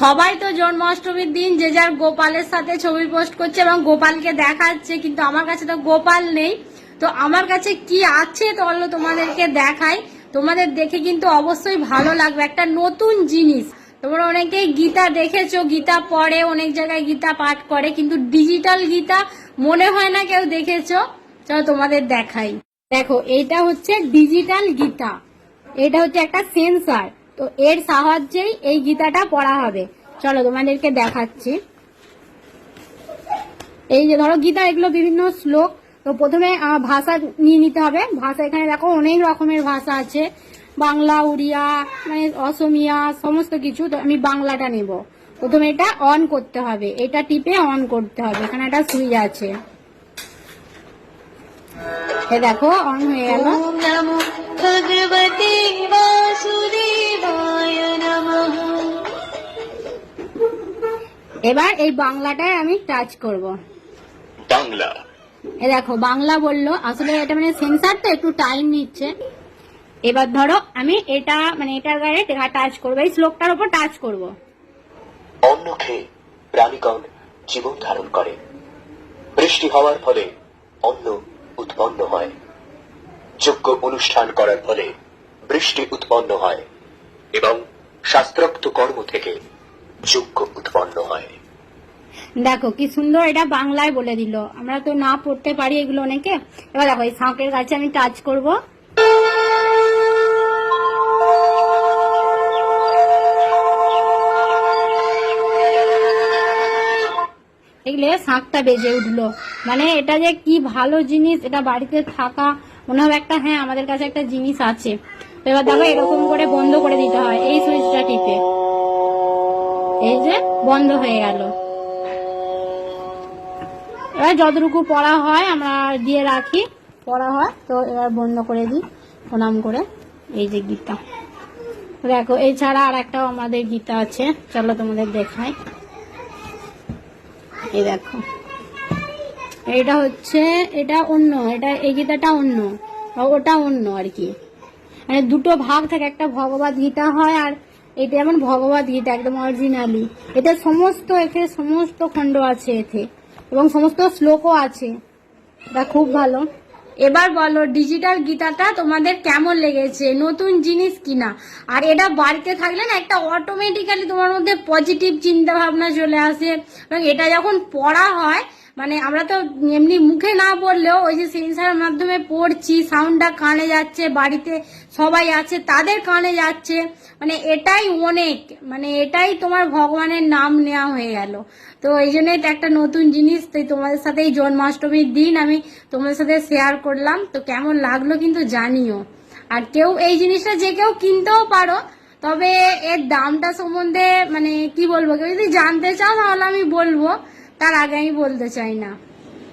সবাই তো জন্মাষ্টমীর দিন যে যার গোপালের সাথে ছবি পোস্ট করছে এবং গোপালকে দেখাচ্ছে, কিন্তু আমার কাছে তো গোপাল নেই। তো আমার কাছে কি আছে তাহলে তোমাদেরকে দেখাই, তোমাদের দেখে কিন্তু অবশ্যই ভালো লাগবে, একটা নতুন জিনিস। তোমরা অনেকেই গীতা দেখেছো, গীতা পড়ে, অনেক জায়গায় গীতা পাঠ করে, কিন্তু ডিজিটাল গীতা মনে হয় না কেউ দেখেছো। চলো তোমাদের দেখাই। দেখো, এইটা হচ্ছে ডিজিটাল গীতা, এটা হচ্ছে একটা সেন্সার। তো এর সাহায্যেই এই গীতাটা পড়া হবে। চলো তোমাদেরকে দেখাচ্ছি। এই যে ধরো গীতা, এগুলো বিভিন্ন শ্লোক। তো প্রথমে ভাষা নিয়ে নিতে হবে। ভাষা এখানে দেখো অনেক রকমের ভাষা আছে, বাংলা, উড়িয়া, মানে অসমিয়া, সমস্ত কিছু। তো আমি বাংলাটা নেব। প্রথমে এটা অন করতে হবে, এটা টিপে অন করতে হবে। এখানে একটা সুইচ আছে, এ দেখো অন হয়ে গেল। ভগবতী বাসুদেবায় নমঃ। এবার এই বাংলাটায় আমি টাচ করব। বাংলা, এ দেখো বাংলা বললো। আসলে এটা মানে সেন্সার তো একটু টাইম নিচ্ছে। এবার ধরো আমি এটা মানে এটার গায়ে টাচ করবো, এই শ্লোকটার উপর টাচ করব। অন্ন খেয়ে প্রাণীগণ জীবন ধারণ করে, বৃষ্টি হওয়ার ফলে অন্ন উৎপন্ন হয়, যজ্ঞ অনুষ্ঠান করার ফলে বৃষ্টি উৎপন্ন হয় এবং শাস্ত্রোক্ত কর্ম থেকে যজ্ঞ উৎপন্ন হয়। দেখো কি সুন্দর এটা বাংলায় বলে দিল। আমরা তো না পড়তে পারি এগুলো অনেকে। এবার দেখো এই শাঁখের কাছে আমি টাচ করব। এগুলো শাঁখটা বেজে উঠলো। মানে এটা যে কি ভালো জিনিস, এটা বাড়িতে থাকা মনে হবে একটা, হ্যাঁ আমাদের কাছে একটা জিনিস আছে। এবার দেখো এরকম করে বন্ধ করে দিতে হয় এই সুইচটা টিপে। এই যে বন্ধ হয়ে গেল। এবার যতটুকু পড়া হয় আমরা দিয়ে রাখি, পড়া হয় তো এবার বন্ধ করে দিই প্রণাম করে। এই যে গীতা দেখো, এছাড়া আর একটাও আমাদের গীতা আছে, চলো তোমাদের দেখাই। এই দেখো, এটা হচ্ছে, এটা অন্য, এটা এই গীতাটা অন্য, ওটা অন্য আর কি। মানে দুটো ভাগ থাকে, একটা ভগবত গীতা হয় আর এটা যেমন ভগবত গীতা একদম অরিজিনালি। এতে সমস্ত খণ্ড আছে এতে, এবং সমস্ত শ্লোকও আছে। এটা খুব ভালো। এবার বলো ডিজিটাল গীতাটা তোমাদের কেমন লেগেছে, নতুন জিনিস কিনা। আর এটা বাড়িতে থাকলে না একটা অটোমেটিক্যালি তোমার মধ্যে পজিটিভ চিন্তা ভাবনা চলে আসে। এবং এটা যখন পড়া হয়, মানে আমরা তো এমনি মুখে না পড়লেও ওই যে সেন্সারের মাধ্যমে পড়ছি, সাউন্ডটা কানে যাচ্ছে, বাড়িতে সবাই আছে তাদের কানে যাচ্ছে। মানে এটাই অনেক, মানে এটাই তোমার ভগবানের নাম নেওয়া হয়ে গেল। তো এই জন্যই তো একটা নতুন জিনিস, তাই তোমাদের সাথে এই জন্মাষ্টমীর দিন আমি তোমাদের সাথে শেয়ার করলাম। তো কেমন লাগলো কিন্তু জানিও। আর কেউ এই জিনিসটা যে কেউ কিনতেও পারো, তবে এর দামটা সম্বন্ধে মানে কি বলবো, কেউ যদি জানতে চাও তাহলে আমি বলবো, তার আগে আমি বলতে চাই না।